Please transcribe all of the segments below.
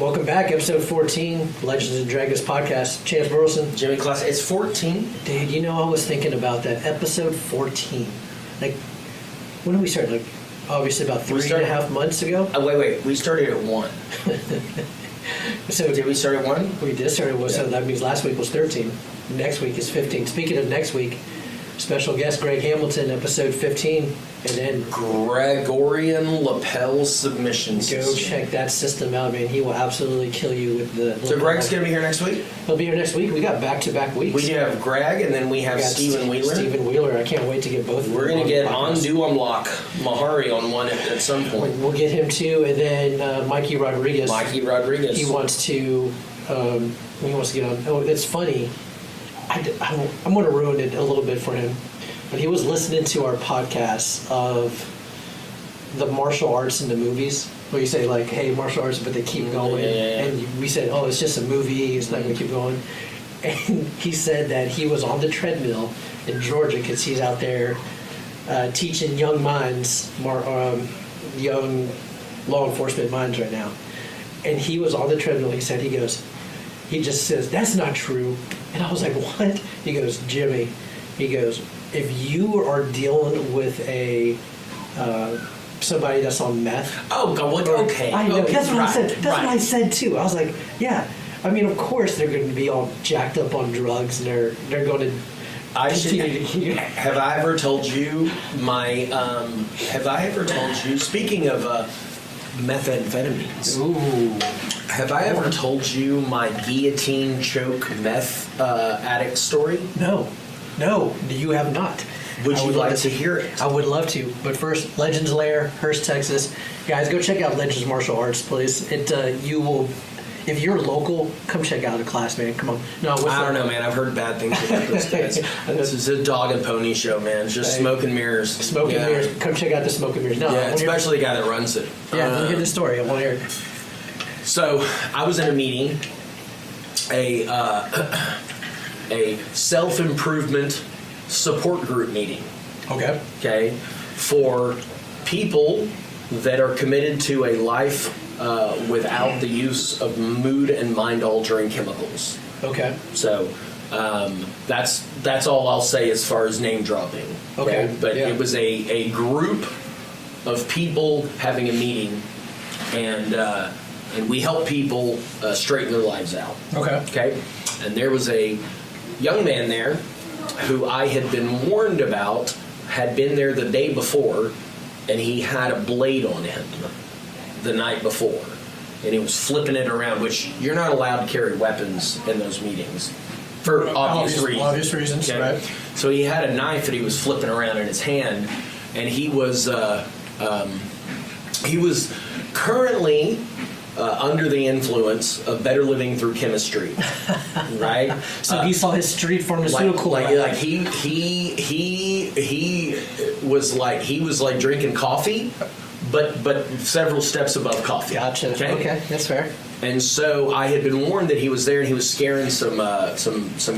Welcome back, episode 14, Legends and Dragons podcast. Chance Burleson. Jimmy Class, it's 14? Dude, you know, I was thinking about that. Episode 14. Like, when did we start? Like, obviously about 3.5 months ago? Wait. We started at 1. So did we start at 1? We did start at 1, so that means last week was 13. Next week is 15. Speaking of next week, special guest Greg Hamilton, episode 15. And then Gregorian lapel submission go system. check that system out, man. He will absolutely kill you with the... So Greg's going to be here next week? He'll be here next week. We got back-to-back weeks. We do have Greg, and then we have Stephen Wheeler. Stephen Wheeler. I can't wait to get both of them. We're going to get Ondu Unlock Mahari on one at some point. We'll get him too, and then Mikey Rodriguez. Mikey Rodriguez. He wants to get on. Oh, it's funny. I'm going to ruin it a little bit for him, but he was listening to our podcast of the martial arts in the movies, where you say like, "Hey, martial arts," but they keep going, and we said, "Oh, it's just a movie. It's not going to keep going." And he said that he was on the treadmill in Georgia because he's out there teaching young minds, young law enforcement minds right now. And he was on the treadmill. He just says, "That's not true." And I was like, "What?" He goes, "Jimmy," he goes, "if you are dealing with a somebody that's on meth." Oh, God, okay. I know. Okay, that's what I said. That's right. what I said too. I was like, "Yeah." I mean, of course they're going to be all jacked up on drugs, and they're going to. Have I ever told you Speaking of methamphetamines. Ooh. Have I ever told you my guillotine choke meth addict story? No, you have not. Would you like to hear it? I would love to, but first, Legends Lair, Hearst, Texas. Guys, go check out Legends Martial Arts, please. You will, if you're local, come check out a class, man. Come on. No, I don't know, man. I've heard bad things about those guys. This is a dog and pony show, man. It's just smoke and mirrors. Smoke and mirrors. Come check out the smoke and mirrors. No, especially the guy that runs it. Yeah, let me hear the story. I want to hear it. So I was in a meeting, a self-improvement support group meeting. Okay, for people that are committed to a life without the use of mood and mind-altering chemicals. Okay. So that's all I'll say as far as name dropping. Okay. But it was a group of people having a meeting, and we help people straighten their lives out. Okay. And there was a young man there who I had been warned about, had been there the day before, and he had a blade on him the night before. And he was flipping it around, which you're not allowed to carry weapons in those meetings for obvious reasons. Obvious reasons, okay? Right. So he had a knife that he was flipping around in his hand, and he was currently under the influence of Better Living Through Chemistry, right? So he saw his street pharmaceutical. He was like drinking coffee, but several steps above coffee. Gotcha. Okay, that's fair. And so I had been warned that he was there, and he was scaring some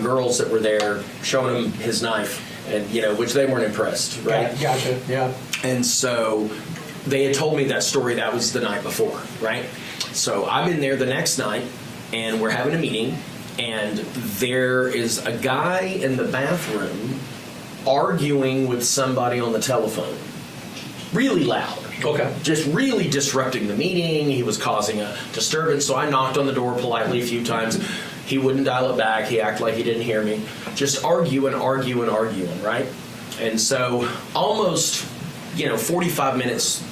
girls that were there, showing them his knife, and which they weren't impressed, right? Gotcha. Yeah. And so they had told me that story. That was the night before, right? So I'm in there the next night, and we're having a meeting, and there is a guy in the bathroom arguing with somebody on the telephone. Really loud. Okay. Just really disrupting the meeting. He was causing a disturbance, so I knocked on the door politely a few times. He wouldn't dial it back. He acted like he didn't hear me. Just arguing, right? And so almost, 45 minutes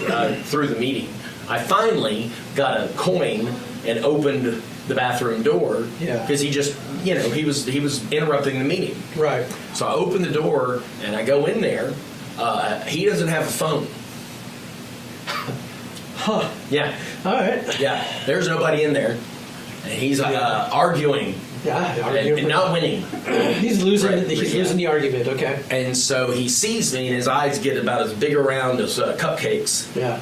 through the meeting, I finally got a coin and opened the bathroom door. Yeah. Because he just, he was interrupting the meeting. Right. So I open the door and I go in there. He doesn't have a phone. Huh. Yeah. All right. Yeah. There's nobody in there. And he's arguing. Yeah. And not winning. He's losing. Right. He's losing the argument. Okay. And so he sees me, and his eyes get about as big around as cupcakes. Yeah.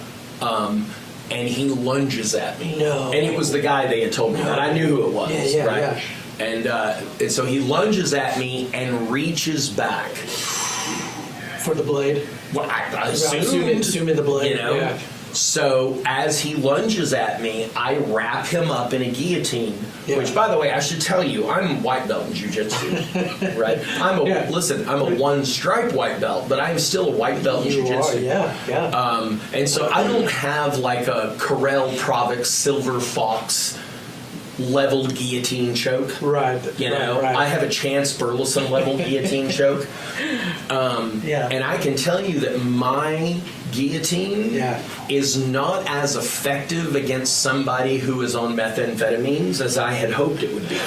And he lunges at me. No. And it was the guy they had told me that. I knew who it was. Yeah. Right. Yeah. And so he lunges at me and reaches back for the blade. Well, I assuming the blade. Yeah. So as he lunges at me, I wrap him up in a guillotine. Which, by the way, I should tell you, I'm white belt in jiu-jitsu, right? Listen, I'm a one-stripe white belt, but I'm still a white belt in jiu-jitsu. And so I don't have like a Karel Provic Silver Fox leveled guillotine choke. Right. I have a Chance Burleson level guillotine choke. And I can tell you that my guillotine is not as effective against somebody who is on methamphetamines as I had hoped it would be.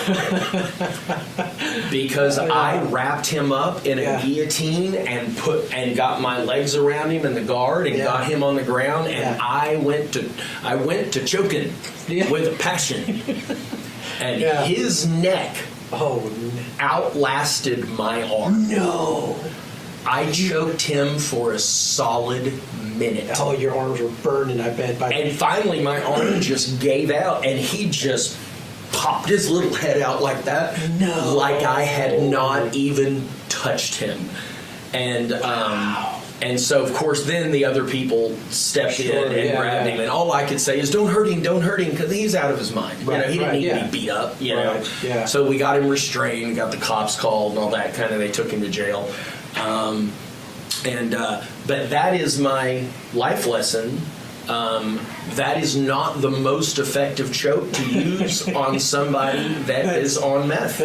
Because I wrapped him up in a guillotine and got my legs around him in the guard and got him on the ground, and I went to choking with passion. And his neck outlasted my arm. No. I choked him for a solid minute. Oh, your arms were burning, I bet. And finally, my arm just gave out, and he just popped his little head out like that. No. Like I had not even touched him. And and so, of course, then the other people stepped in and grabbed him. And all I could say is, don't hurt him, because he's out of his mind. He didn't need to be beat up, know. So we got him restrained, got the cops called and all that kind of. They took him to jail. But that is my life lesson. That is not the most effective choke to use on somebody that is on meth.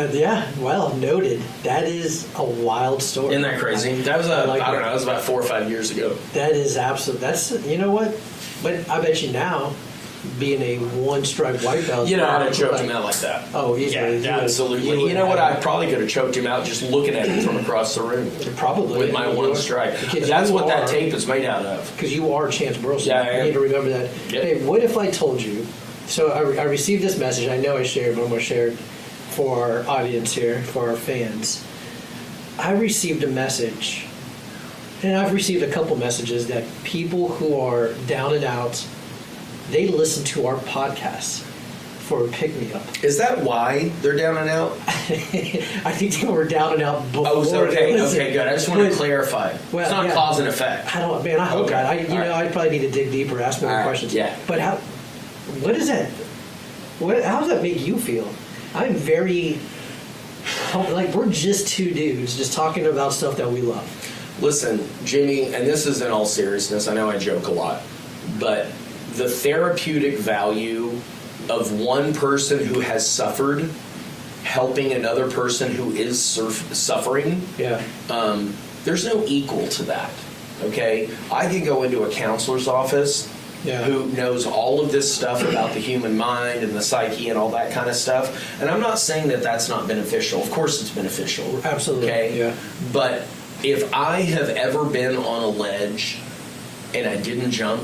Well noted. That is a wild story. Isn't that crazy? That was that was about 4 or 5 years ago. That is absolute. That's, you know what? But I bet you now, being a one-stripe white belt, you know how to choke him out like that. Oh, easily. Yeah, absolutely. You know what? I probably could have choked him out just looking at him from across the room. Probably. With my one stripe. That's what that tape is made out of. Because you are Chance Burleson. Yeah, I am. You need to remember that. Yep. Hey, what if I told you? So I received this message. I know I shared, but I'm going to share it for our audience here, for our fans. I received a message, and I've received a couple messages that people who are down and out, they listen to our podcast for a pick-me-up. Is that why they're down and out? I think they were down and out before. Oh, okay, good. I just want to clarify. Well, it's not cause and effect. I don't, man. I hope not. I probably need to dig deeper, ask more questions. Yeah. But what is that? How does that make you feel? I'm very, like, we're just two dudes just talking about stuff that we love. Listen, Jimmy, and this is in all seriousness. I know I joke a lot, but the therapeutic value of one person who has suffered helping another person who is suffering, there's no equal to that. Okay, I could go into a counselor's office who knows all of this stuff about the human mind and the psyche and all that kind of stuff, and I'm not saying that that's not beneficial. Of course it's beneficial. Absolutely. Okay, but if I have ever been on a ledge and I didn't jump,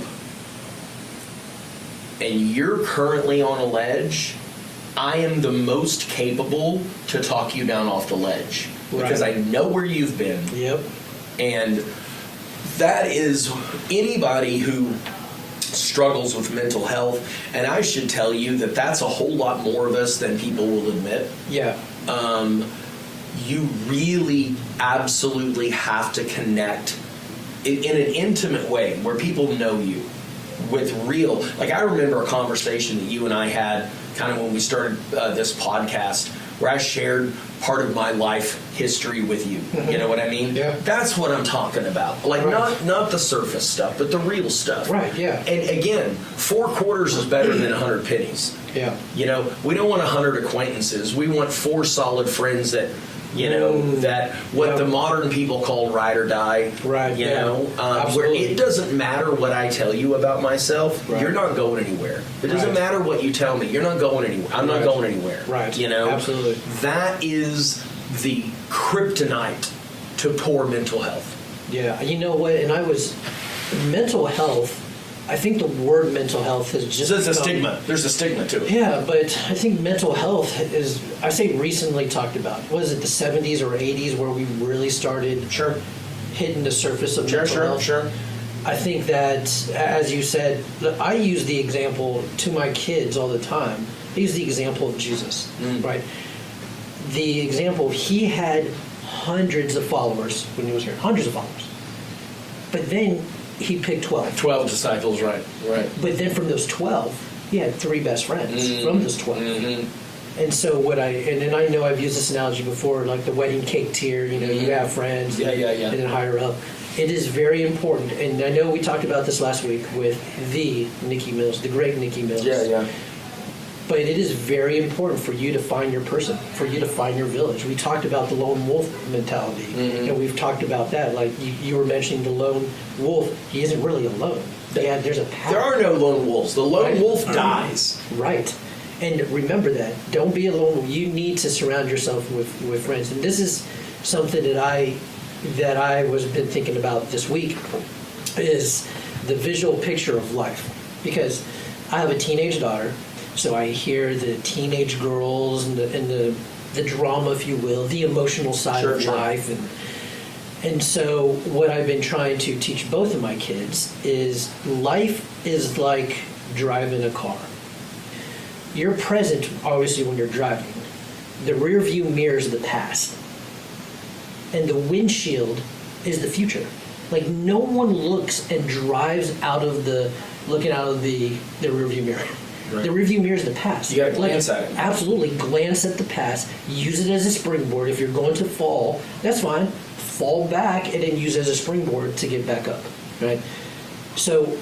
and you're currently on a ledge, I am the most capable to talk you down off the ledge because I know where you've been. Yep. And that is anybody who struggles with mental health, and I should tell you that that's a whole lot more of us than people will admit. Yeah. You really absolutely have to connect in an intimate way where people know you. With real, like I remember a conversation that you and I had kind of when we started this podcast where I shared part of my life history with you. Mm-hmm. You know what I mean? Yeah. That's what I'm talking about. Like not the surface stuff, but the real stuff. Right, yeah. And again, 4 quarters is better than 100 pennies. Yeah. You know, we don't want 100 acquaintances. We want 4 solid friends that, you know, that what the modern people call ride or die. Right. You know, where it doesn't matter what I tell you about myself. Right. You're not going anywhere. It doesn't matter what you tell me. You're not going anywhere. I'm not going anywhere. Right. You know, absolutely. That is the kryptonite to poor mental health. Yeah. You know what? And mental health. I think the word mental health has just there's a stigma. There's a stigma to it. Yeah, but I think mental health is, I say recently talked about. Was it the 70s or 80s where we really started hitting the surface of mental health? Sure. I think that, as you said, I use the example to my kids all the time. I use the example of Jesus, right? The example, he had hundreds of followers when he was here, hundreds of followers. But then he picked 12. 12 disciples, right. But then from those 12, he had 3 best friends from those 12. And so and I know I've used this analogy before, like the wedding cake tier, you have friends. Yeah. And then higher up. It is very important. And I know we talked about this last week with the Nikki Mills, the great Nikki Mills. Yeah. But it is very important for you to find your person, for you to find your village. We talked about the lone wolf mentality, and we've talked about that. Like you were mentioning the lone wolf, he isn't really alone. There's a pack. There are no lone wolves. The lone wolf dies. Right. And remember that. Don't be alone. You need to surround yourself with friends. And this is something that I was been thinking about this week, is the visual picture of life. Because I have a teenage daughter, so I hear the teenage girls and the drama, if you will, the emotional side of life. And so what I've been trying to teach both of my kids is life is like driving a car. You're present, obviously, when you're driving. The rear view mirrors the past. And the windshield is the future. Like, no one looks and drives looking out of the rear view mirror. Right. The rear view mirror is the past. You got to glance at it. Absolutely. Glance at the past. Use it as a springboard. If you're going to fall, that's fine. Fall back and then use it as a springboard to get back up. Right? So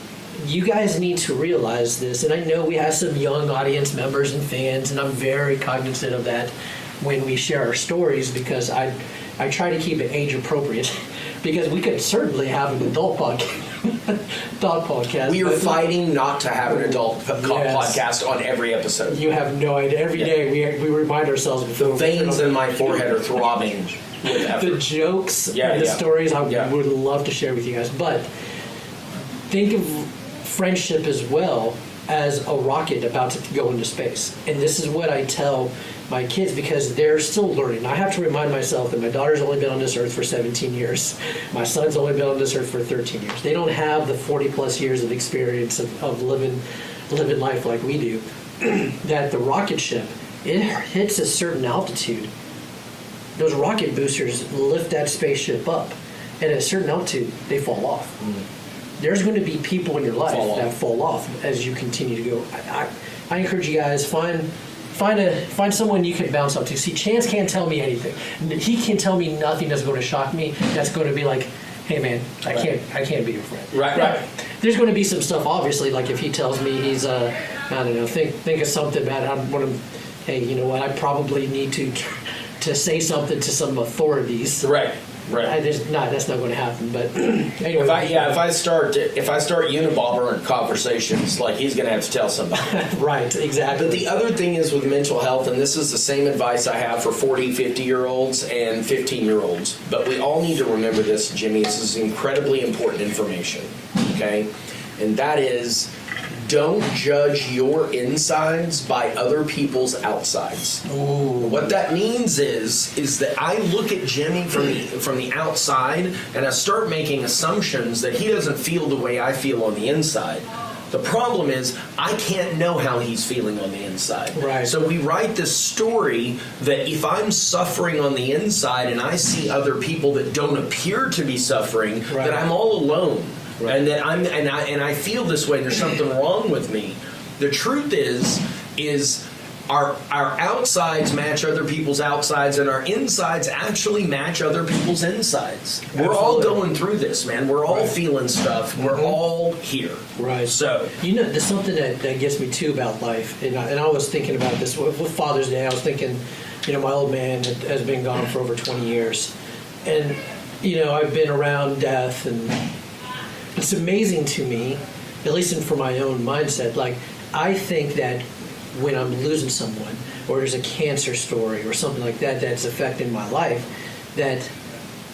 you guys need to realize this, and I know we have some young audience members and fans, and I'm very cognizant of that when we share our stories, because I try to keep it age appropriate, because we could certainly have an adult podcast. We are fighting not to have an adult podcast on every episode. You have no idea. Every day we remind ourselves. The veins in my forehead are throbbing with effort. The jokes and the stories I would love to share with you guys. But think of friendship as well as a rocket about to go into space. And this is what I tell my kids, because they're still learning. I have to remind myself that my daughter's only been on this earth for 17 years. My son's only been on this earth for 13 years. They don't have the 40 plus years of experience of living life like we do. That the rocket ship, it hits a certain altitude. Those rocket boosters lift that spaceship up. And at a certain altitude, they fall off. There's going to be people in your life that fall off as you continue to go. I encourage you guys, find someone you can bounce up to. See, Chance can't tell me anything. He can tell me nothing that's going to shock me. That's going to be like, hey man, I can't be your friend. Right. There's going to be some stuff, obviously, like if he tells me he's I don't know, think of something bad. I'm going to, hey, you know what? I probably need to say something to some authorities. Right. That's not going to happen. But anyway, if I start unibobbering conversations, like he's going to have to tell somebody. Right, exactly. But the other thing is with mental health, and this is the same advice I have for 40, 50-year-olds and 15-year-olds. But we all need to remember this, Jimmy. This is incredibly important information. Okay, and that is, don't judge your insides by other people's outsides. Ooh. What that means is that I look at Jimmy from the outside, and I start making assumptions that he doesn't feel the way I feel on the inside. The problem is I can't know how he's feeling on the inside. Right. So we write this story that if I'm suffering on the inside and I see other people that don't appear to be suffering, that I'm all alone. Right. And that I feel this way, and there's something wrong with me. The truth is our outsides match other people's outsides, and our insides actually match other people's insides. Absolutely. We're all going through this, man. We're all feeling stuff. We're all here. Right. So there's something that gets me too about life, and I was thinking about this with Father's Day. I was thinking, my old man has been gone for over 20 years, and I've been around death, and it's amazing to me, at least for my own mindset. Like, I think that when I'm losing someone, or there's a cancer story or something like that that's affecting my life, that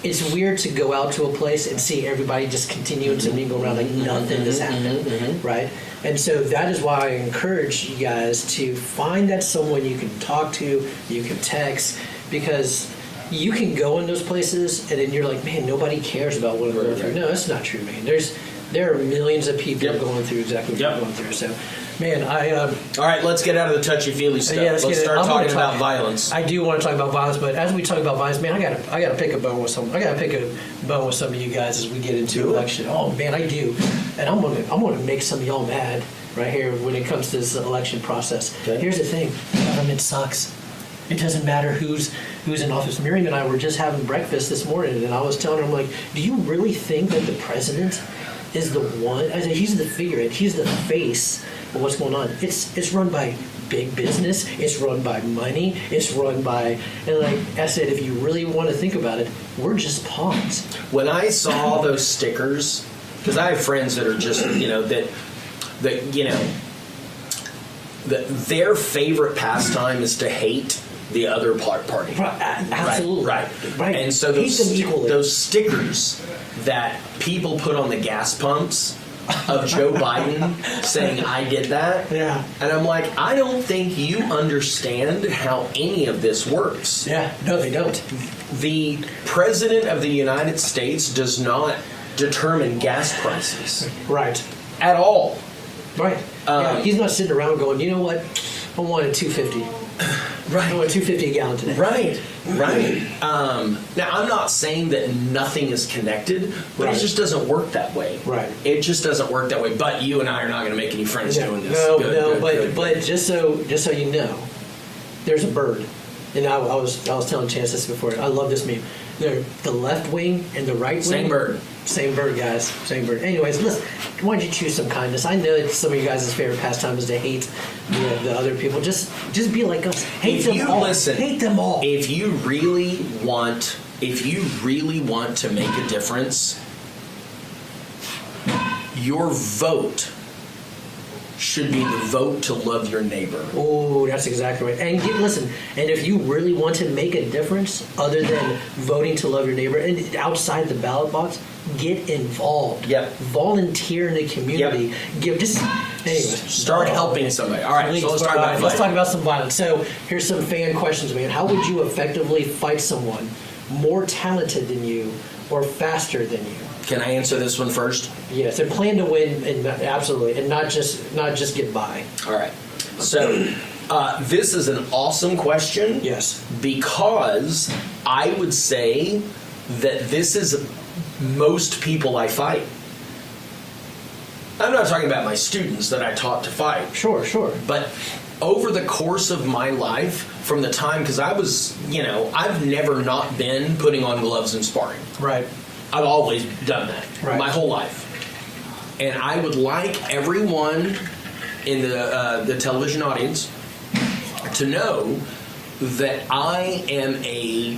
it's weird to go out to a place and see everybody just continuing to mingle around like nothing has happened, right? And so that is why I encourage you guys to find that someone you can talk to, you can text, because you can go in those places and then you're like, man, nobody cares about what I'm going through. No, that's not true, man. There are millions of people Yep. going through exactly what Yep. you're going through. So, man, All right, let's get out of the touchy-feely stuff. Yeah, let's get it. start I'm gonna talking about violence. I do want to talk about violence, but as we talk about violence, man, I gotta pick a bone with some. I gotta pick a bone with some of you guys as we get into Do it. election. Oh man, I do, and I'm gonna make some of y'all mad right here when it comes to this election process. Okay. Here's the thing: government sucks. It doesn't matter who's in office. Miriam and I were just having breakfast this morning, and I was telling her, I'm like, do you really think that the president is the one? I said, he's the figurehead. He's the face of what's going on. It's run by big business. It's run by money. It's run by, and like I said, if you really want to think about it, we're just pawns. When I saw those stickers, because I have friends that are just, that their favorite pastime is to hate the other party. Right, absolutely. Right. And so Hate them equally. those stickers that people put on the gas pumps of Joe Biden saying, I did that. Yeah. And I'm like, I don't think you understand how any of this works. Yeah, no, they don't. The President of the United States does not determine gas prices Right. at all. Right. Yeah, he's not sitting around going, you know what? I wanted $2.50. Right. I want $2.50 a gallon today. Right. Now, I'm not saying that nothing is connected, but Right. it just doesn't work that way. Right. It just doesn't work that way. But you and I are not going to make any friends doing this. No, Good, but good. just so you know, there's a bird, and I was telling Chance this before. I love this meme. The left wing and the right wing. Same bird. Same bird, guys. Same bird. Anyways, listen. Why don't you choose some kindness? I know that some of you guys' favorite pastime is to hate the other people. Just be like us. Hate them all. Hate them all. If you really want to make a difference, your vote should be the vote to love your neighbor. Oh, that's exactly right. And listen, and if you really want to make a difference, other than voting to love your neighbor, and outside the ballot box, get involved. Yep. Volunteer in the community. Yep. Start helping somebody. All right, so let's talk about let's talk about some violence. So here's some fan questions, man. How would you effectively fight someone more talented than you or faster than you? Can I answer this one first? Yes, and plan to win, and absolutely, and not just get by. All right. So this is an awesome question. Yes. Because I would say that this is most people I fight. I'm not talking about my students that I taught to fight. Sure. But over the course of my life, from the time, because I was, I've never not been putting on gloves and sparring. Right. I've always done that Right. my whole life. And I would like everyone in the television audience to know that I am a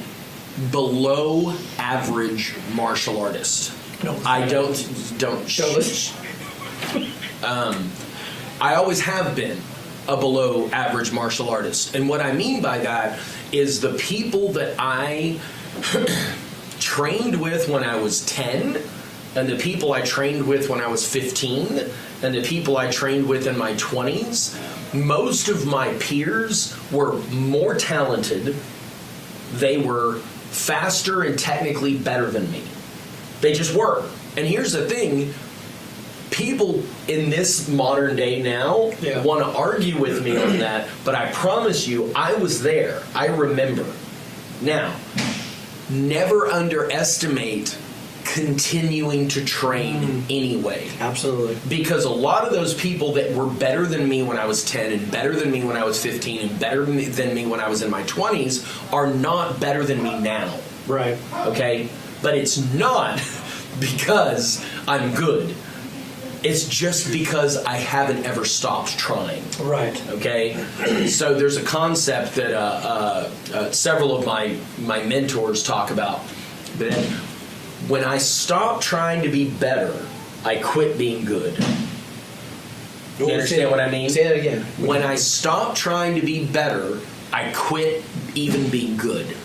below average martial artist. No. I don't Show us. I always have been a below average martial artist. And what I mean by that is the people that I trained with when I was 10, and the people I trained with when I was 15, and the people I trained with in my 20s, most of my peers were more talented. They were faster and technically better than me. They just were. And here's the thing. People in this modern day now want to argue with me on that, but I promise you, I was there. I remember. Now, never underestimate continuing to train anyway. Absolutely. Because a lot of those people that were better than me when I was 10 and better than me when I was 15 and better than me when I was in my 20s are not better than me now. Right. Okay? But it's not because I'm good. It's just because I haven't ever stopped trying. Right. Okay? So there's a concept that several of my mentors talk about. That when I stop trying to be better, I quit being good. You understand what I mean? Say that again. When I stop trying to be better, I quit even being good.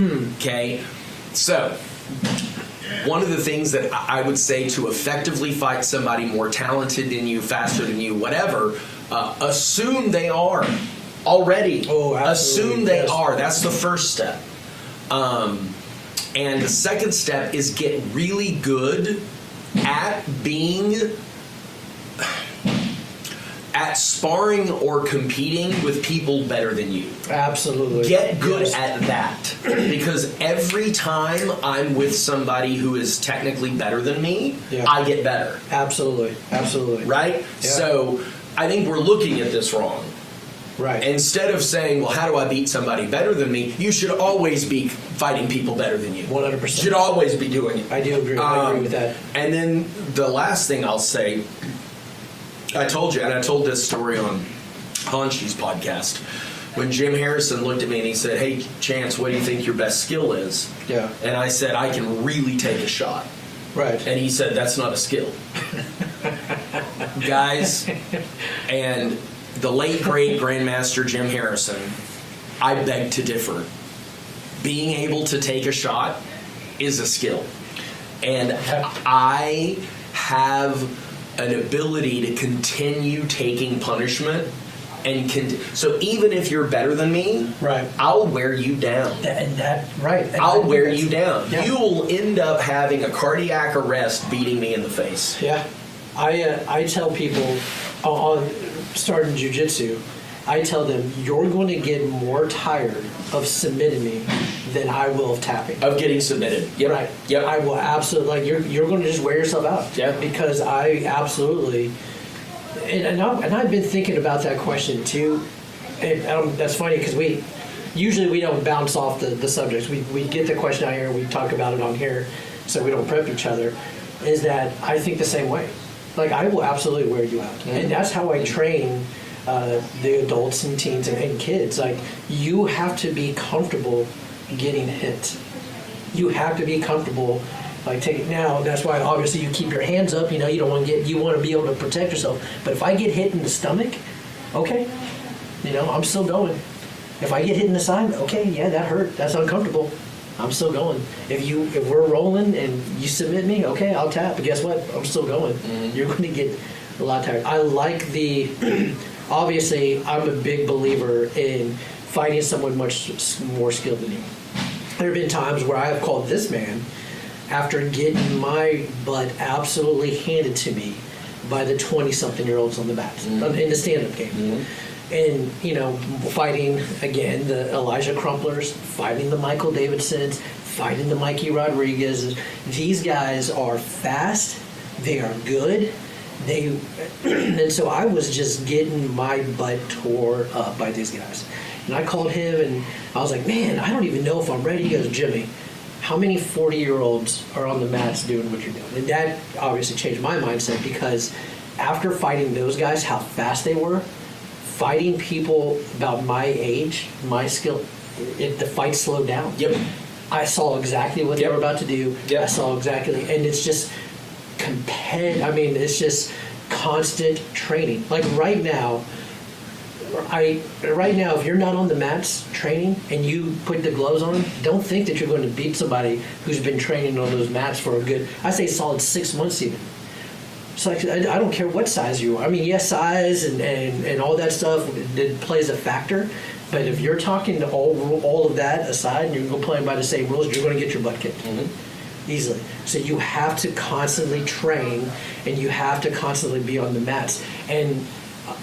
Okay? So, one of the things that I would say to effectively fight somebody more talented than you, faster than you, whatever, assume they are already. Oh, absolutely. Assume they are. That's the first step. And the second step is get really good at sparring or competing with people better than you. Absolutely. Get good at that. Because every time I'm with somebody who is technically better than me, I get better. Absolutely. Absolutely. Right? Yeah. So I think we're looking at this wrong. Right. Instead of saying, well, how do I beat somebody better than me? You should always be fighting people better than you. 100%. You should always be doing it. I do agree. I agree with that. And then the last thing I'll say, I told you, and I told this story on Honshi's podcast, when Jim Harrison looked at me and he said, hey, Chance, what do you think your best skill is? Yeah. And I said, I can really take a shot. Right. And he said, that's not a skill. Guys, and the late, great Grandmaster Jim Harrison, I beg to differ. Being able to take a shot is a skill. And I have an ability to continue taking punishment and so even if you're better than me, right, I'll wear you down. I'll wear you down. Yeah. You'll end up having a cardiac arrest beating me in the face. Yeah, I tell people on starting jiu-jitsu, I tell them you're going to get more tired of submitting me than I will of tapping. Of getting submitted. Yep. Right. Yep. I will absolutely, you're going to just wear yourself out. Yeah. Because I absolutely, and I've been thinking about that question too. And that's funny because we don't bounce off the subjects. We get the question out here, we talk about it on here, so we don't prep each other. Is that I think the same way. Like I will absolutely wear you out. Mm-hmm. And that's how I train the adults and teens and kids. Like you have to be comfortable getting hit. You have to be comfortable taking. Now that's why obviously you keep your hands up. You don't want to you want to be able to protect yourself. But if I get hit in the stomach, okay, I'm still going. If I get hit in the side, okay, yeah, that hurt. That's uncomfortable. I'm still going. If we're rolling and you submit me, okay, I'll tap. But guess what? I'm still going. Mm-hmm. You're going to get a lot tired. I like obviously, I'm a big believer in fighting someone much more skilled than you. There have been times where I have called this man after getting my butt absolutely handed to me by the 20-something-year-olds on the mats in the stand-up game. Mm-hmm. And, fighting, again, the Elijah Crumplers, fighting the Michael Davidsons, fighting the Mikey Rodriguez's. These guys are fast. They are good. And so I was just getting my butt tore up by these guys. And I called him and I was like, man, I don't even know if I'm ready. He goes, Jimmy, how many 40-year-olds are on the mats doing what you're doing? And that obviously changed my mindset because after fighting those guys, how fast they were, fighting people about my age, my skill, the fight slowed down. Yep. I saw exactly what they were about to do. Yep. I saw exactly, and it's just it's just constant training. Like right now, if you're not on the mats training and you put the gloves on, don't think that you're going to beat somebody who's been training on those mats for a good, I say solid 6 months even. It's like, I don't care what size you are. I mean, yes, size and all that stuff plays a factor. But if you're talking to all of that aside and you're playing by the same rules, you're going to get your butt kicked. Mm-hmm. Easily. So you have to constantly train and you have to constantly be on the mats. And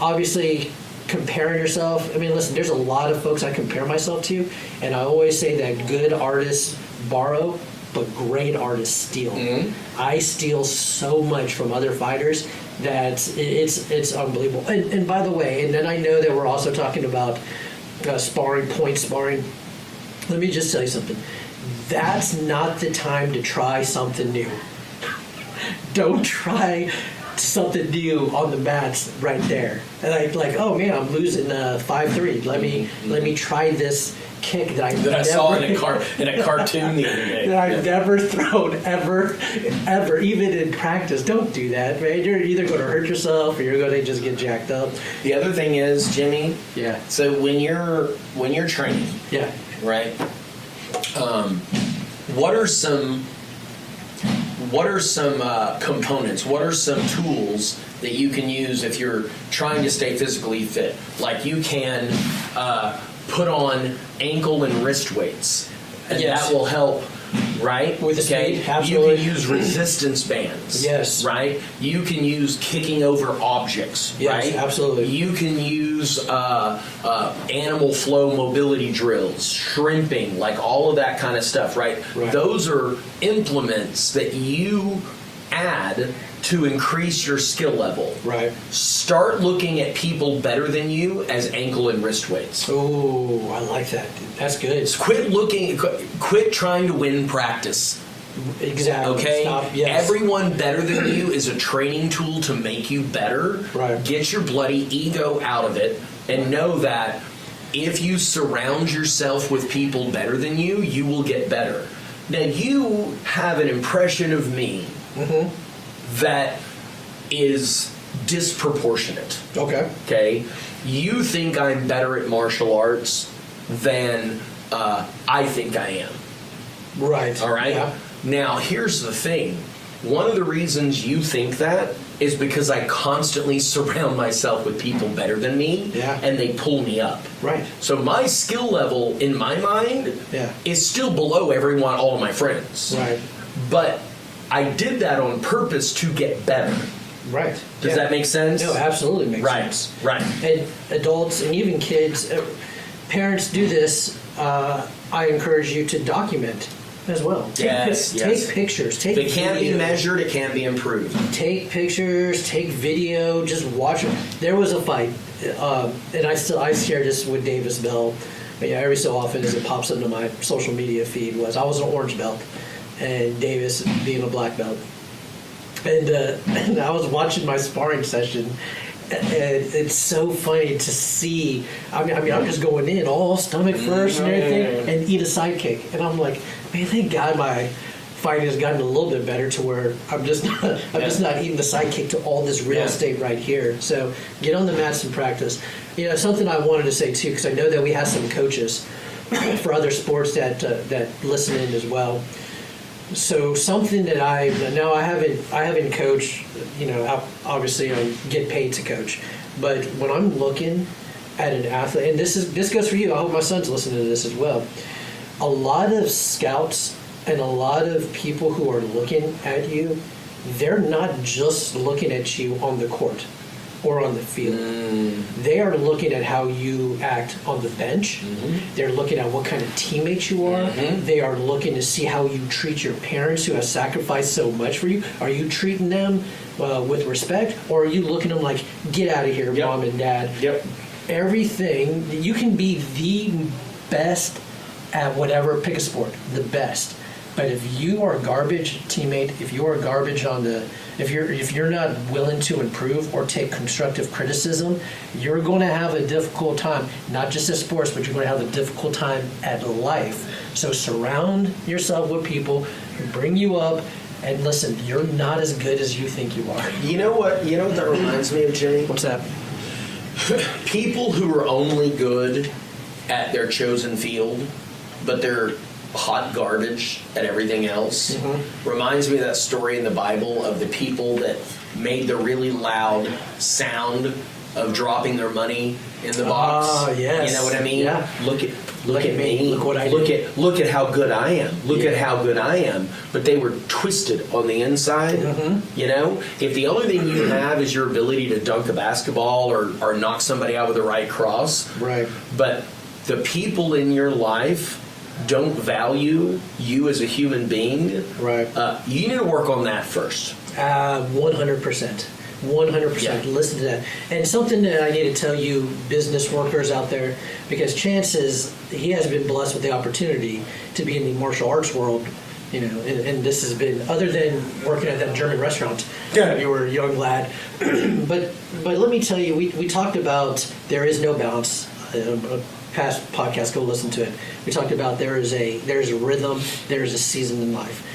obviously comparing yourself, listen, there's a lot of folks I compare myself to, and I always say that good artists borrow, but great artists steal. Mm-hmm. I steal so much from other fighters that it's unbelievable. And by the way, and then I know that we're also talking about sparring, point sparring. Let me just tell you something. That's not the time to try something new. Don't try something new on the mats right there. And oh man, I'm losing 5-3. Let me try this kick that I saw in a cartoon the other day. That I've never thrown ever, even in practice. Don't do that, man. You're either going to hurt yourself or you're going to just get jacked up. The other thing is, Jimmy. Yeah. So when you're training. Yeah. Right. What are some components? What are some tools that you can use if you're trying to stay physically fit? Like you can put on ankle and wrist weights, and that will help right? With the speed, You absolutely. can use resistance bands. Yes. Right? You can use kicking over objects. Yes, right? absolutely. You can use animal flow mobility drills, shrimping, like all of that kind of stuff, right? Those are implements that you add to increase your skill level. Right. Start looking at people better than you as ankle and wrist weights. Oh, I like that. That's good. Quit trying to win practice. Exactly. Okay? Stop. Yes. Everyone better than you is a training tool to make you better. Right. Get your bloody ego out of it and know that if you surround yourself with people better than you, you will get better. Now, you have an impression of me that is disproportionate. Okay? You think I'm better at martial arts than I think I am. Right. All right? Yeah. Now, here's the thing. One of the reasons you think that is because I constantly surround myself with people better than me, and they pull me up. Right. So my skill level, in my mind, is still below all of my friends. Right. But I did that on purpose to get better. Right. Does that make sense? No, absolutely makes sense. Right. And adults and even kids, parents do this. I encourage you to document as well. Take pictures. If it can't be measured, it can't be improved. Take pictures. Take video. Just watch it. There was a fight, and I shared this with Davis Bell. But yeah, every so often as it pops into my social media feed I was an orange belt, and Davis being a black belt, and I was watching my sparring session. And it's so funny to see. I mean, I'm just going in all stomach first and everything, and eat a side kick. And I'm like, man, thank God my fighting has gotten a little bit better to where I'm just not eating the side kick to all this real estate right here. So get on the mats and practice. You know, something I wanted to say too, because I know that we have some coaches for other sports that listen in as well. So something that I haven't coached, you know, obviously I get paid to coach, but when I'm looking at an athlete, and this goes for you, I hope my son's listening to this as well. A lot of scouts and a lot of people who are looking at you, they're not just looking at you on the court or on the field. They are looking at how you act on the bench. They're looking at what kind of teammates you are. They are looking to see how you treat your parents who have sacrificed so much for you. Are you treating them with respect, or are you looking at them like, get out of here, mom and dad? Everything, you can be the best at whatever, pick a sport, the best. But if you are garbage teammate, if you are garbage if you're not willing to improve or take constructive criticism, you're going to have a difficult time, not just at sports, but you're going to have a difficult time at life. So surround yourself with people who bring you up, and listen, you're not as good as you think you are. You know what that reminds me of, Jimmy? What's that? People who are only good at their chosen field, but they're hot garbage at everything else. Reminds me of that story in the Bible of the people that made the really loud sound of dropping their money in the box. Yes. You know what I mean? Yeah. Look at me. Look what I look at how good I am. Look at how good I am. But they were twisted on the inside. You know, if the only thing you have is your ability to dunk a basketball or knock somebody out with the right cross, but the people in your life don't value you as a human being, you need to work on that first. 100%. 100%. Listen to that. And something that I need to tell you, business workers out there, because chances he has been blessed with the opportunity to be in the martial arts world, you know, and this has been, other than working at that German restaurant, you were a young lad. but let me tell you, we talked about there is no balance. Past podcast, go listen to it. We talked about there's a rhythm, there's a season in life.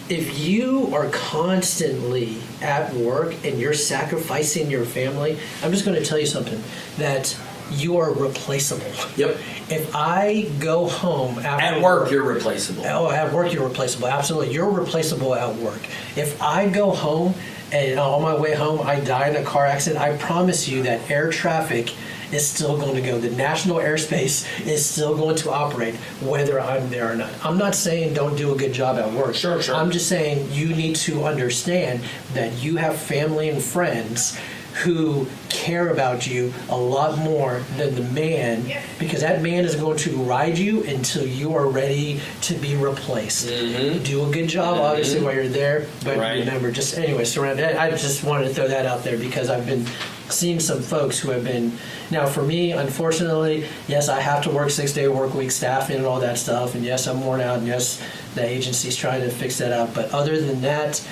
If you are constantly at work and you're sacrificing your family, I'm just going to tell you something, that you are replaceable. If I go home after at work, you're replaceable. Oh, at work you're replaceable. Absolutely, you're replaceable at work. If I go home and on my way home I die in a car accident, I promise you that air traffic is still going to go. The national airspace is still going to operate whether I'm there or not. I'm not saying don't do a good job at work. Sure. I'm just saying you need to understand that you have family and friends who care about you a lot more than the man, because that man is going to ride you until you are ready to be replaced. Do a good job, obviously, while you're there, but remember, just anyway, surround. I just wanted to throw that out there because I've been seeing some folks who have been. Now, for me, unfortunately, yes, I have to work 6-day work week, staffing, and all that stuff, and yes, I'm worn out, and yes, the agency's trying to fix that out. But other than that,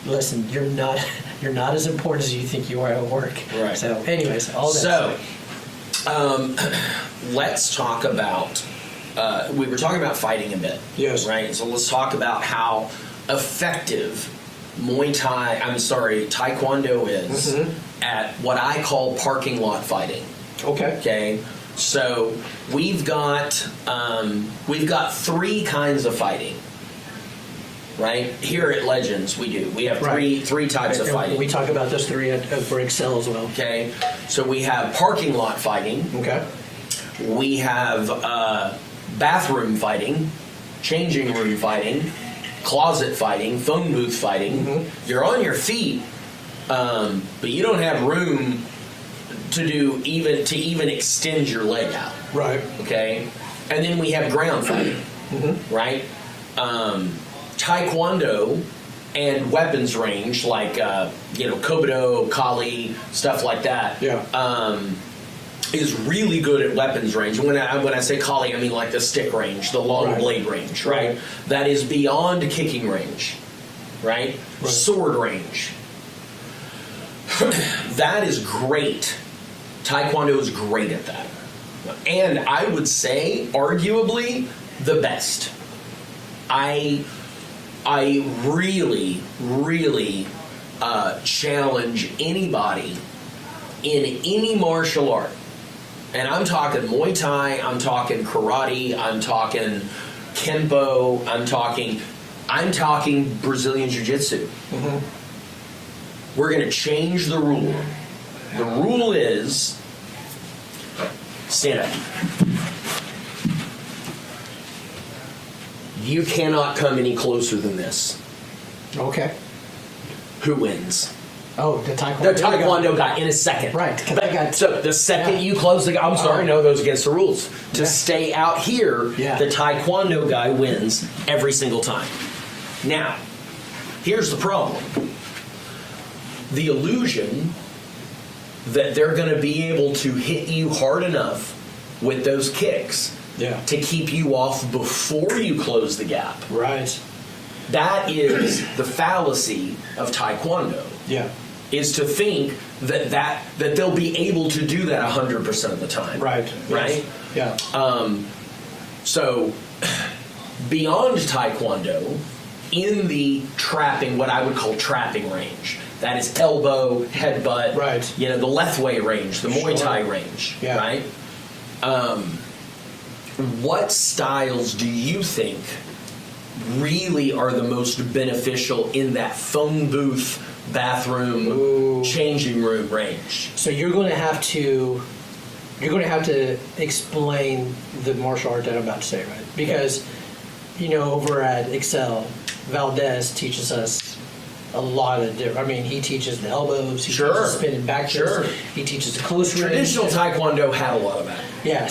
listen, you're not as important as you think you are at work. Right. So, anyways, all that. So, let's talk about. We were talking about fighting a bit. Yes. Right. So let's talk about how effective Taekwondo is at what I call parking lot fighting. Okay. Okay. So we've got 3 kinds of fighting. Right here at Legends, we have three types of fighting. We talk about those 3 for Excel as well. Okay, so we have parking lot fighting. Okay. We have bathroom fighting, changing room fighting, closet fighting, phone booth fighting. You're on your feet, but you don't have room to even extend your leg out. Right. Okay, and then we have ground fighting. Right. Taekwondo and weapons range like Kobudo, Kali, stuff like that. Is really good at weapons range. When I say Kali, I mean like the stick range, the long blade range, right? That is beyond kicking range, right? Sword range. That is great. Taekwondo is great at that, and I would say arguably the best. I really, really challenge anybody in any martial art, and I'm talking Muay Thai, I'm talking karate, I'm talking Kempo, I'm talking Brazilian Jiu-Jitsu. We're going to change the rule. The rule is stand up. You cannot come any closer than this. Okay. Who wins? Oh, the Taekwondo. The Taekwondo guy in a second. Right. So the second you close the... I'm sorry, no, those against the rules. To stay out here, the Taekwondo guy wins every single time. Now, here's the problem. The illusion that they're going to be able to hit you hard enough with those kicks to keep you off before you close the gap. Right. That is the fallacy of Taekwondo. Is to think that they'll be able to do that 100% of the time. Right. So beyond Taekwondo, in the trapping, what I would call trapping range, that is elbow, headbutt, the Lethwei range, the Muay Thai range, right? What styles do you think really are the most beneficial in that phone booth, bathroom, changing room range? So you're going to have to explain the martial art that I'm about to say, right? Because over at Excel, Valdez teaches us a lot of different. I mean, he teaches the elbows. He teaches spinning back fists. He teaches the close range. Traditional Taekwondo had a lot of that. Yeah,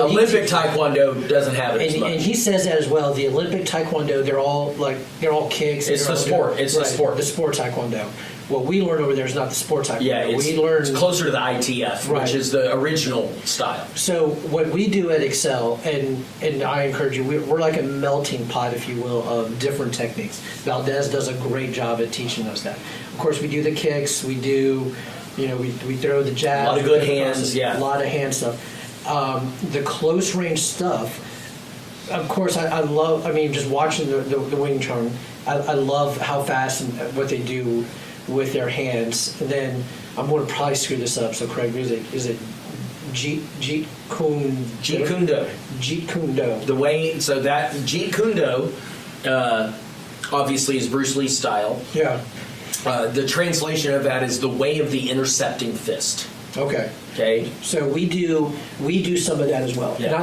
Olympic Taekwondo doesn't have it as much. And he says that as well. The Olympic Taekwondo, they're all kicks. It's the sport. It's the sport. The sport Taekwondo. What we learn over there is not the sport Taekwondo. Yeah, it's closer to the ITF, which is the original style. So what we do at Excel, and I encourage you, we're like a melting pot, if you will, of different techniques. Valdez does a great job at teaching us that. Of course, we do the kicks. We do, we throw the jabs. A lot of good hands, A lot of hand stuff. The close range stuff, of course, I love, just watching the Wing Chun, I love how fast and what they do with their hands. And then I'm going to probably screw this up, so correct me. Is it Jeet Kune? Jeet Kune Do. Jeet Kune Do. That Jeet Kune Do obviously is Bruce Lee's style. Yeah. The translation of that is the way of the intercepting fist. Okay. Okay. So we do some of that as well. Yeah. And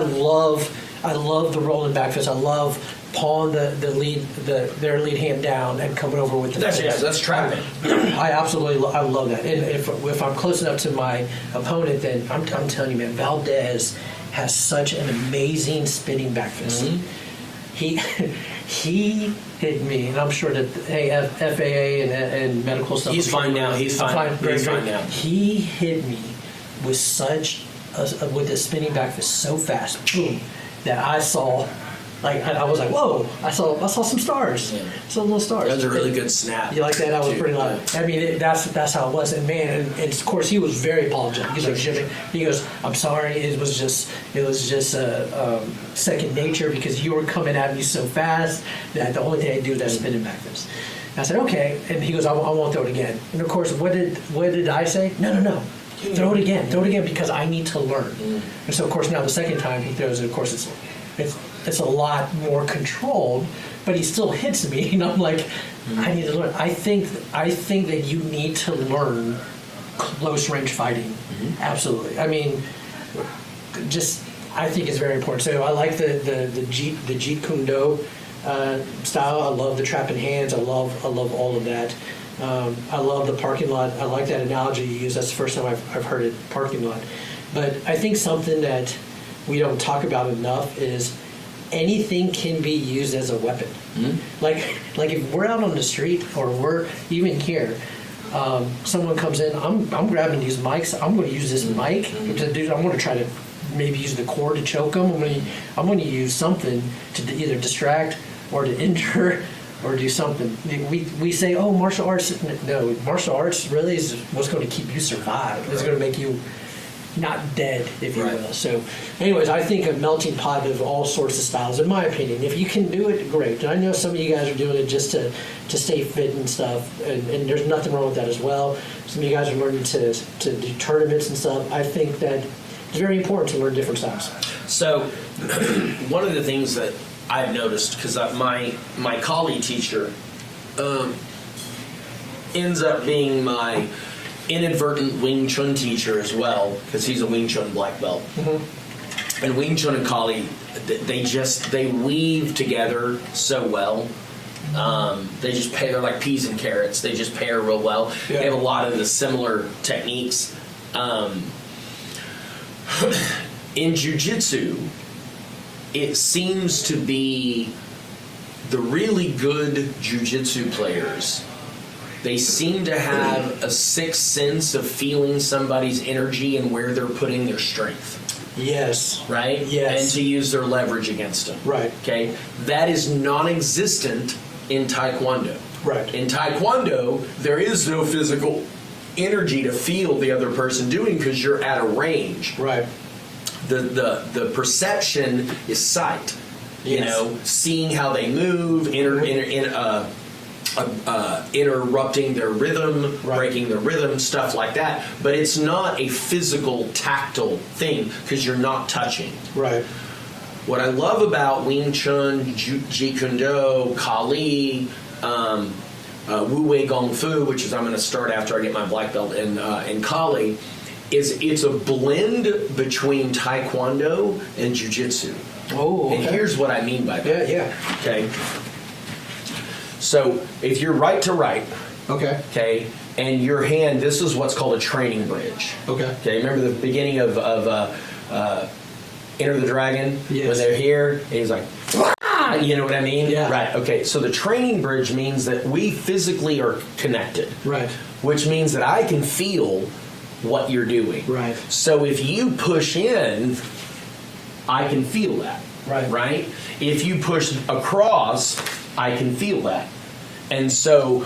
I love the rolling back fist. I love pawing their lead hand down and coming over with the fist. That's trapping. I love that. And if I'm close enough to my opponent, then I'm telling you, man, Valdez has such an amazing spinning back fist. Mm-hmm. He hit me, and I'm sure that FAA and medical stuff. He's fine now. He's fine. He's fine now. He hit me with with a spinning back fist so fast, boom, that I saw. Like I was like, whoa! I saw some stars, some little stars. That was a really good snap. You like that? I was pretty loud. I mean, that's how it was. And man, and of course he was very apologetic. He's like, Jimmy, he goes, I'm sorry. It was just second nature because you were coming at me so fast that the only thing I do is that spinning back fist. I said, okay. And he goes, I won't throw it again. And of course, what did I say? No. Throw it again because I need to learn. And so of course now the second time he throws it, of course it's a lot more controlled, but he still hits me, and I'm like, I need to learn. I think that you need to learn close range fighting. Absolutely. I mean, I think it's very important. So I like the Jeet Kune Do style. I love the trapping hands. I love all of that. I love the parking lot. I like that analogy you use. That's the first time I've heard it, parking lot. But I think something that we don't talk about enough is anything can be used as a weapon. Mm-hmm. Like if we're out on the street or we're even here, someone comes in, I'm grabbing these mics. I'm going to use this mic to do. I'm going to try to maybe use the cord to choke them. I'm going to use something to either distract or to injure or do something. We say, oh, martial arts. No, martial arts really is what's going to keep you survive. It's going to make you not dead, if you will. So anyways, I think a melting pot of all sorts of styles, in my opinion. If you can do it, great. And I know some of you guys are doing it just to stay fit and stuff, and there's nothing wrong with that as well. Some of you guys are learning to do tournaments and stuff. I think that it's very important to learn different styles. So one of the things that I've noticed, because my Kali teacher ends up being my inadvertent Wing Chun teacher as well, because he's a Wing Chun black belt. Mm-hmm. And Wing Chun and Kali, they weave together so well. They're like peas and carrots. They just pair real well. Yeah. They have a lot of the similar techniques. In jiu-jitsu, it seems to be the really good jiu-jitsu players, they seem to have a sixth sense of feeling somebody's energy and where they're putting their strength. Yes. Right? Yes. And to use their leverage against them. Right. Okay? That is non-existent in Taekwondo. Right. In Taekwondo, there is no physical energy to feel the other person doing because you're at a range. Right. The perception is sight. Yes. You know, seeing how they move, interrupting their rhythm, right. breaking their rhythm, stuff like that. But it's not a physical, tactile thing because you're not touching. Right. What I love about Wing Chun, Jeet Kune Do, Kali, Wu Wei Gong Fu, which is I'm going to start after I get my black belt in Kali, is it's a blend between Taekwondo and Jiu-Jitsu. Oh, okay. And here's what I mean by that. Yeah. Okay. So if you're right to right, okay, and your hand, this is what's called a training bridge. Okay. Remember the beginning of Enter the Dragon? Yes. When they're here, and he's like, "Wah!" You know what I mean? Yeah. Right. Okay. So the training bridge means that we physically are connected. Right. Which means that I can feel what you're doing. Right. So if you push in, I can feel that. Right. Right? If you push across, I can feel that. And so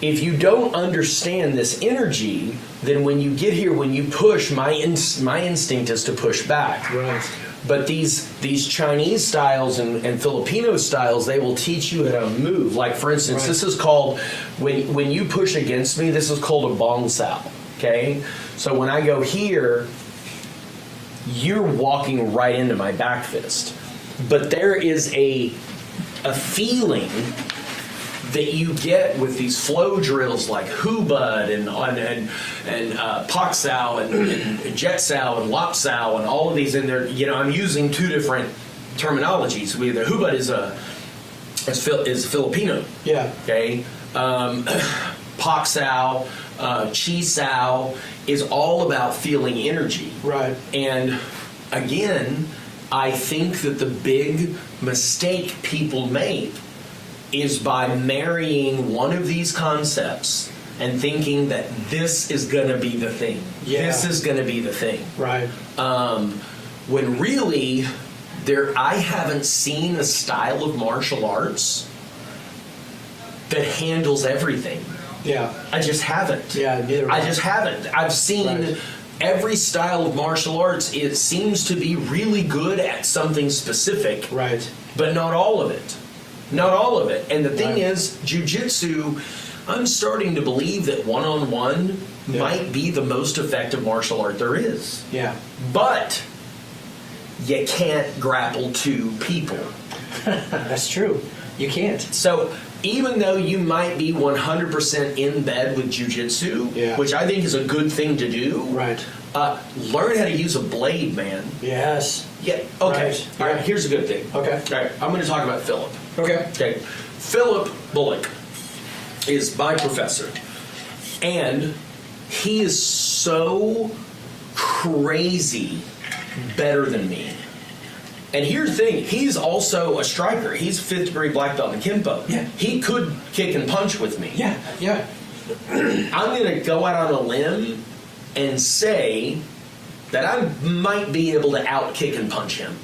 if you don't understand this energy, then when you get here, when you push, my instinct is to push back. Right. But these Chinese styles and Filipino styles, they will teach you how to move. Like, for instance, right. This is called, when you push against me, this is called a bong sao. Okay? So when I go here, you're walking right into my back fist. But there is a feeling that you get with these flow drills like Hubud and Poksau and Jetsau and Lopsau and all of these in there. I'm using two different terminologies. The Hubud is Filipino. Yeah. Okay. Poksau, Chisau is all about feeling energy. Right. And again, I think that the big mistake people make is by marrying one of these concepts and thinking that this is going to be the thing. Yeah. This is going to be the thing. Right. When really, I haven't seen a style of martial arts that handles everything. Yeah. I just haven't. Yeah, neither. I just haven't. I've seen every style of martial arts. It seems to be really good at something specific. Right. But not all of it. Not all of it. And the thing is, jiu-jitsu, I'm starting to believe that one-on-one might be the most effective martial art there is. Yeah. But you can't grapple two people. That's true. You can't. So even though you might be 100% in bed with jiu-jitsu, which I think is a good thing to do, right? Learn how to use a blade, man. Yes. Yeah. Okay. Right. All right. Here's a good thing. Okay. All right. I'm going to talk about Philip. Okay. Okay. Philip Bullock is my professor, and he is so crazy better than me. And here's the thing, he's also a striker. He's 5th degree black belt in Kempo. Yeah. He could kick and punch with me. Yeah, yeah. I'm going to go out on a limb and say that I might be able to out-kick and punch him.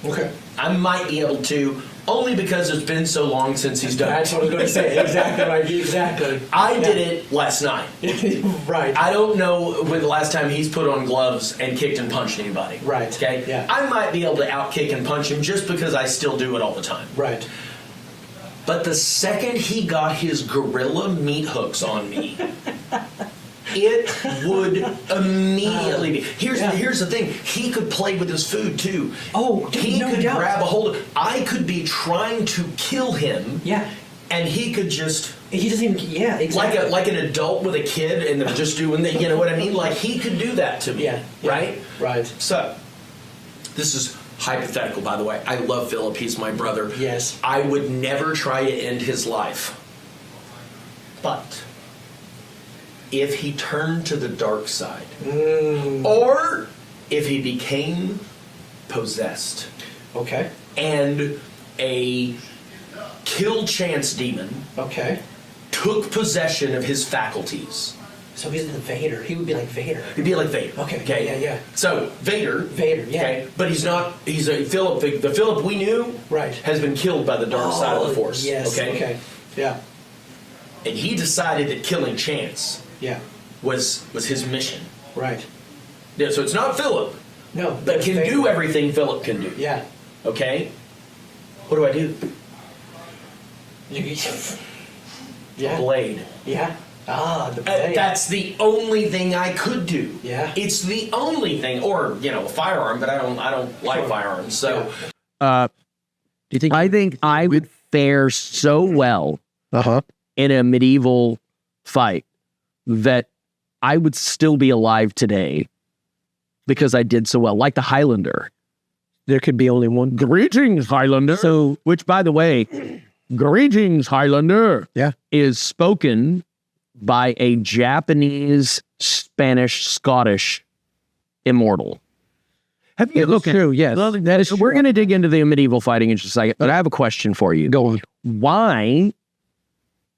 Okay. I might be able to, only because it's been so long since he's done it. That's what I was going to say. Exactly right. Exactly. I did it last night. Right. I don't know when the last time he's put on gloves and kicked and punched anybody. Right. Okay? Yeah. I might be able to out-kick and punch him just because I still do it all the time. Right. But the second he got his gorilla meat hooks on me, it would immediately be. Here's the thing. He could play with his food too. Oh, he no could doubt. grab a hold of. I could be trying to kill him. Yeah. And he could just. He doesn't even. Yeah, exactly. Like an adult with a kid, and they're just doing that. You know what I mean? Like he could do that to me. Yeah. Right. Right. So, this is hypothetical, by the way. I love Philip. He's my brother. Yes. I would never try to end his life. But if he turned to the dark side, or if he became possessed, okay, and a kill chance demon, okay, took possession of his faculties. So he's the Vader. He would be like Vader. He'd be like Vader. Okay. Yeah. So Vader. Yeah. Okay. But he's not. He's a Philip. The Philip we knew. Right. Has been killed by the dark side of the Force. Yes. Okay. Yeah. And he decided that killing Chance. Yeah. Was his mission. Right. Yeah. So it's not Philip. No. But can Vader. do everything Philip can do. Yeah. Okay. What do I do? Yeah. Blade. Yeah. The blade. That's the only thing I could do. Yeah. It's the only thing, or a firearm, but I don't like firearms. So, do you think? I think I would fare so well in a medieval fight that I would still be alive today because I did so well, like the Highlander. There could be only one. Greetings, Highlander. So, which, by the way, greetings, Highlander. Yeah, is spoken by a Japanese, Spanish, Scottish immortal. Have you looked true? Yes, that is. We're going to dig into the medieval fighting in just a second, but I have a question for you. Go on. Why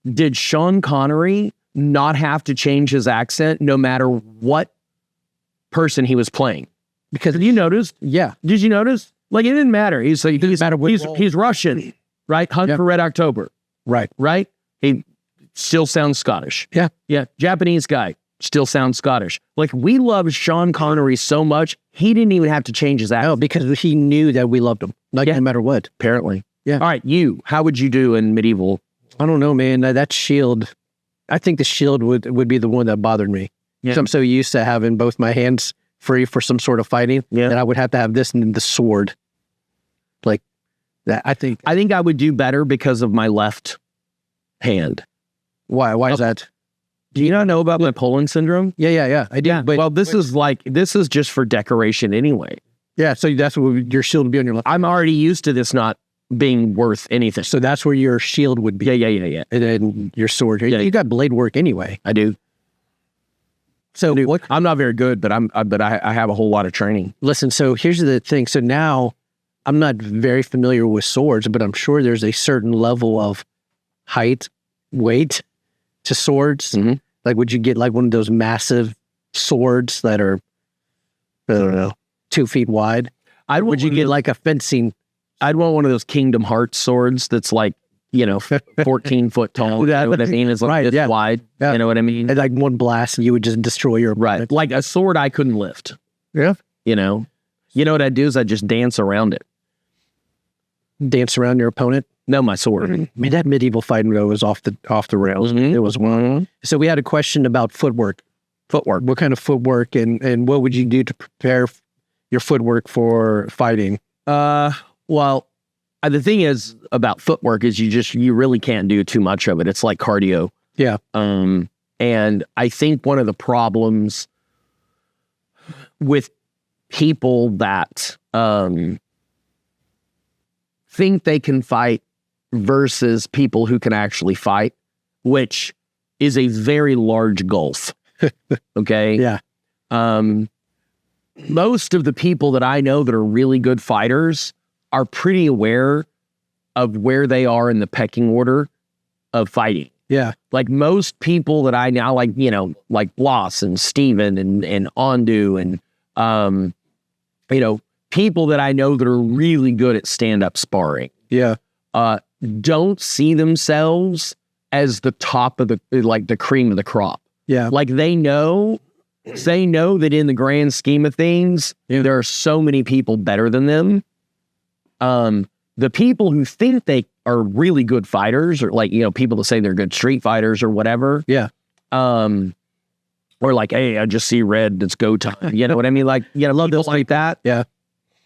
did Sean Connery not have to change his accent no matter what person he was playing? Because you noticed? Yeah. Did you notice? Like, it didn't matter. He's Russian, right? Hunt for Red October. Right. Right? He still sounds Scottish. Yeah. Yeah. Japanese guy still sounds Scottish. Like, we love Sean Connery so much, he didn't even have to change his accent. No, because he knew that we loved him. Like, no matter what. Apparently. Yeah. All right, how would you do in medieval? I don't know, man. That shield, I think the shield would be the one that bothered me. Yeah. So I'm so used to having both my hands free for some sort of fighting that I would have to have this and the sword. Like that, I think I would do better because of my left hand. Why is that? Do you not know about bipolar syndrome? Yeah. I do. Yeah. But, Well, this is just for decoration anyway. yeah, so that's what your shield would be on your left. I'm already used to this not being worth anything. So that's where your shield would be. Yeah. And then your sword. Yeah. You got blade work anyway. I do. So what? I'm not very good, but I have a whole lot of training. Listen, so here's the thing. So now I'm not very familiar with swords, but I'm sure there's a certain level of height, weight to swords. Mm-hmm. Like, would you get like one of those massive swords that are, I don't know, 2 feet wide? Would you get like a fencing? I'd want one of those Kingdom Hearts swords that's like, 14 foot tall. You know what I mean? It's like this wide. Yeah. You know what I mean? And like one blast and you would just destroy your opponent. Like a sword I couldn't lift. Yeah. You know what I'd do is I'd just dance around it. Dance around your opponent. No, my sword. I mean, that medieval fighting was off the rails. Mm-hmm. It was one. Mm-hmm. So we had a question about footwork. Footwork. What kind of footwork and what would you do to prepare your footwork for fighting? Well, the thing is about footwork is you really can't do too much of it. It's like cardio. Yeah. And I think one of the problems with people that think they can fight versus people who can actually fight, which is a very large gulf. Okay? Yeah. Most of the people that I know that are really good fighters are pretty aware of where they are in the pecking order of fighting. Yeah. Like most people that I now like Bloss and Steven and Ondu and, people that I know that are really good at stand-up sparring. Yeah. Don't see themselves as the top of the cream of the crop. Yeah. Like they know that in the grand scheme of things, there are so many people better than them. The people who think they are really good fighters, or like, people that say they're good street fighters or whatever. Yeah. Or like, hey, I just see red, it's go time. You know what I mean? Like, love people like that. Yeah.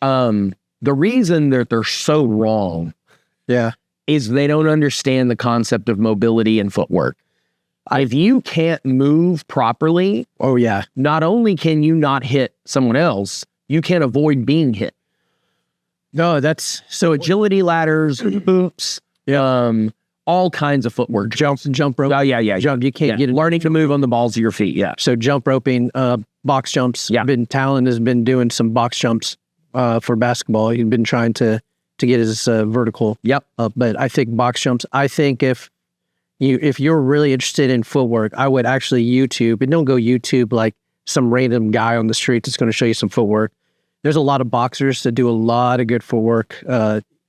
The reason that they're so wrong is they don't understand the concept of mobility and footwork. If you can't move properly, not only can you not hit someone else, you can't avoid being hit. No, that's so agility ladders, boots, all kinds of footwork. Jump rope. Oh yeah. Jump. You can't get learning to move on the balls of your feet. Yeah. So jump roping, box jumps. Yeah. Talon has been doing some box jumps for basketball. He's been trying to get his vertical. Yep. But I think box jumps. I think if you're really interested in footwork, I would actually YouTube, and don't go YouTube like some random guy on the street that's going to show you some footwork. There's a lot of boxers that do a lot of good footwork.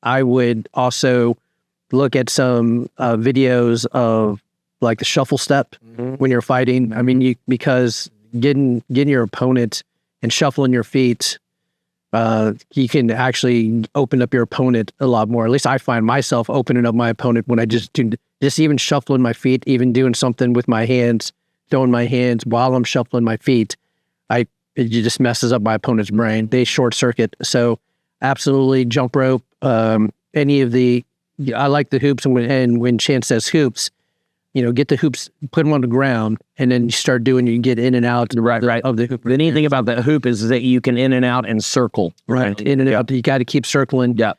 I would also look at some videos of like the shuffle step when you're fighting. I mean, because getting your opponent and shuffling your feet, you can actually open up your opponent a lot more. At least I find myself opening up my opponent when I just even shuffling my feet, even doing something with my hands, throwing my hands while I'm shuffling my feet. It just messes up my opponent's brain. They short circuit. So absolutely jump rope. Any of the, I like the hoops. And when Chance says hoops, get the hoops, put them on the ground, and then you get in and out of the hoop. The neat thing about the hoop is that you can in and out and circle. Right. In and out. You got to keep circling. Yeah.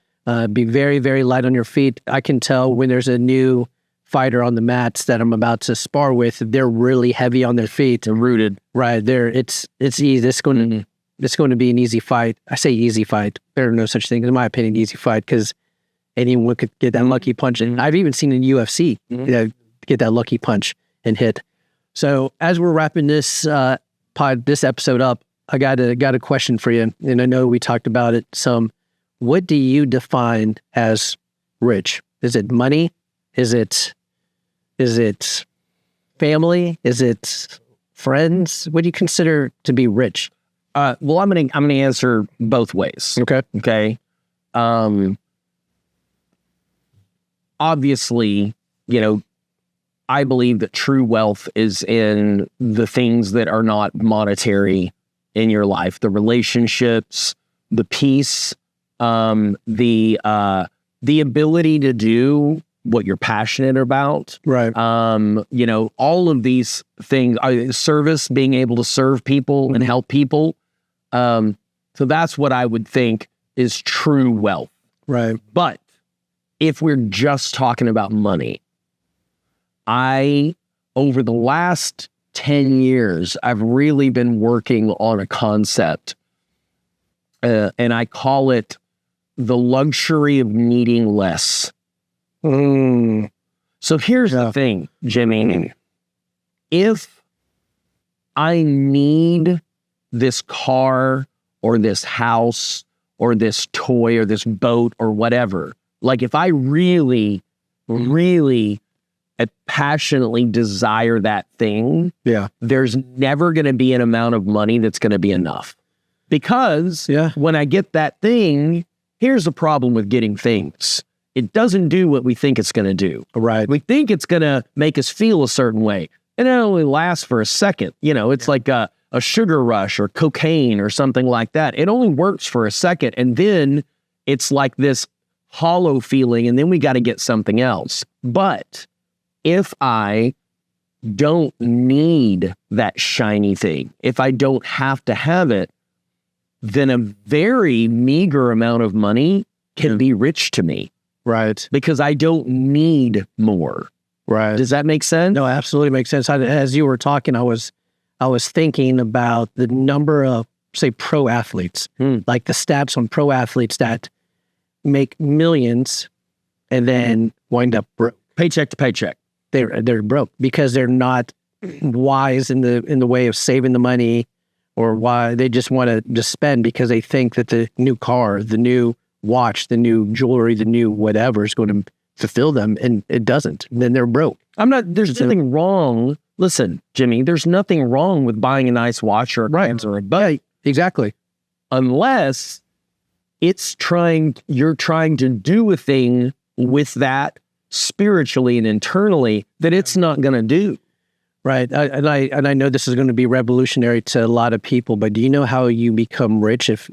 Be very, very light on your feet. I can tell when there's a new fighter on the mats that I'm about to spar with, they're really heavy on their feet. They're rooted. Right there. It's easy. It's going to be an easy fight. I say easy fight. There's no such thing, in my opinion, easy fight, because anyone could get that lucky punch. And I've even seen in UFC get that lucky punch and hit. So as we're wrapping this episode up, I got a question for you. And I know we talked about it some. What do you define as rich? Is it money? Is it family? Is it friends? What do you consider to be rich? Well, I'm gonna answer both ways. Okay. Obviously, I believe that true wealth is in the things that are not monetary in your life: the relationships, the peace, the ability to do what you're passionate about. Right. You know, all of these things, service, being able to serve people and help people. So that's what I would think is true wealth. Right. But if we're just talking about money, over the last 10 years, I've really been working on a concept, and I call it the luxury of needing less. So here's the thing, Jimmy. If I need this car or this house or this toy or this boat or whatever, like if I really, really passionately desire that thing, there's never going to be an amount of money that's going to be enough. Because when I get that thing, here's the problem with getting things. It doesn't do what we think it's going to do. Right. We think it's going to make us feel a certain way. And it only lasts for a second. You know, it's like a sugar rush or cocaine or something like that. It only works for a second. And then it's like this hollow feeling. And then we got to get something else. But if I don't need that shiny thing, if I don't have to have it, then a very meager amount of money can be rich to me. Right. Because I don't need more. Right. Does that make sense? No, absolutely makes sense. As you were talking, I was thinking about the number of, say, pro athletes, like the stats on pro athletes that make millions and then wind up broke. Paycheck to paycheck. They're broke because they're not wise in the way of saving the money, or why they just want to just spend because they think that the new car, the new watch, the new jewelry, the new whatever is going to fulfill them, and it doesn't. And then they're broke. There's nothing wrong. Listen, Jimmy, there's nothing wrong with buying a nice watch or a Benz or a boat. Yeah, exactly. Unless you're trying to do a thing with that spiritually and internally that it's not going to do. Right. And I know this is going to be revolutionary to a lot of people, but do you know how you become rich if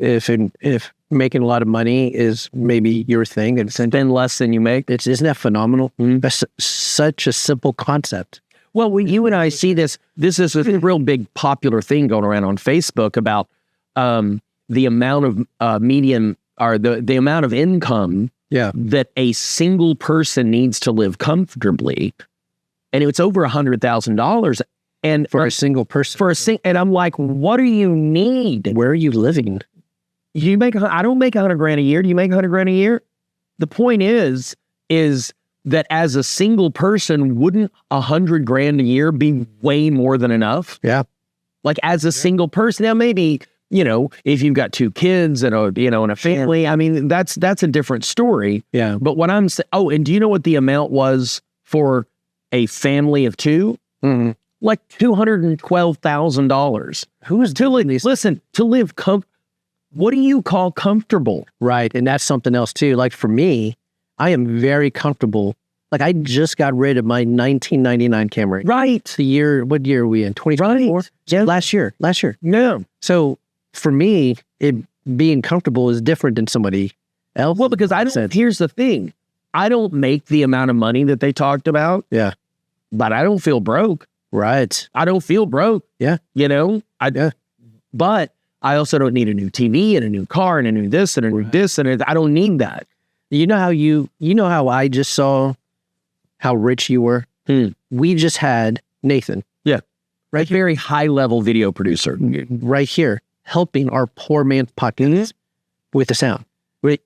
making a lot of money is maybe your thing and spend less than you make? Isn't that phenomenal? That's such a simple concept. Well, you and I see this. This is a real big popular thing going around on Facebook about the amount of median or the amount of income that a single person needs to live comfortably. And it's over $100,000, and for a single person. And I'm like, what do you need? Where are you living? I don't make $100,000 a year. Do you make $100,000 a year? The point is that as a single person, wouldn't $100,000 a year be way more than enough? Yeah. Like as a single person, now maybe, you know, if you've got 2 kids and a family, I mean, that's a different story. Yeah. But what I'm saying, and do you know what the amount was for a family of 2? Like $212,000. Who is doing these? Listen, to live what do you call comfortable? Right. And that's something else too. Like for me, I am very comfortable. Like I just got rid of my 1999 Camry. Right. What year are we in? 2024? Right. Yeah. Last year. Yeah. So for me, being comfortable is different than somebody else. Well, because here's the thing. I don't make the amount of money that they talked about. Yeah. But I don't feel broke. Right. I don't feel broke. Yeah. You know? But I also don't need a new TV and a new car and a new this and a new this and I don't need that. You know how I just saw how rich you were? We just had Nathan. Yeah. Right. Very high level video producer. Right here, helping our poor man's podcast with the sound. Right.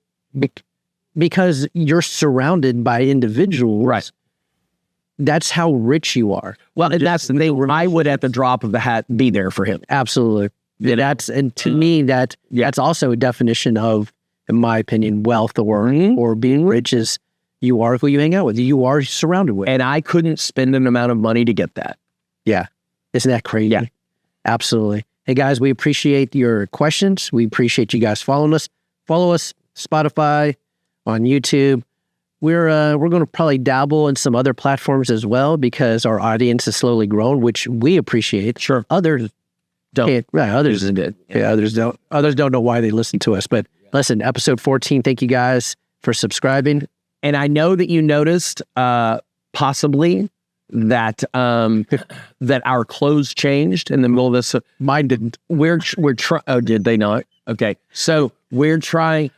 Because you're surrounded by individuals. Right. That's how rich you are. Well, and that's the thing. I would, at the drop of a hat, be there for him. Absolutely. And to me, that's also a definition of, in my opinion, wealth or being rich is you are who you hang out with. You are surrounded with. And I couldn't spend an amount of money to get that. Yeah. Isn't that crazy? Yeah. Absolutely. Hey, guys, we appreciate your questions. We appreciate you guys following us. Follow us, Spotify, on YouTube. We're going to probably dabble in some other platforms as well because our audience has slowly grown, which we appreciate. Sure. Others don't. Right. Others did. Yeah. Others don't know why they listen to us. But listen, episode 14. Thank you guys for subscribing. And I know that you noticed possibly that that our clothes changed in the middle of this. Mine didn't. We're trying. Oh, did they not? Okay, so we're trying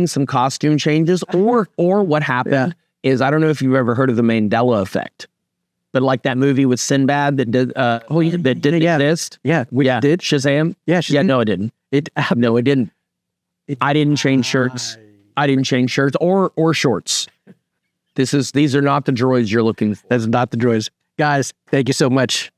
some costume changes, or what happened is, I don't know if you've ever heard of the Mandela effect, but like that movie with Sinbad that did that didn't exist. Yeah, we did. Shazam. Yeah, Shazam. Yeah, no, it didn't. No, it didn't. I didn't change shirts. I didn't change shirts or shorts. These are not the droids you're looking for. That's not the droids. Guys, thank you so much.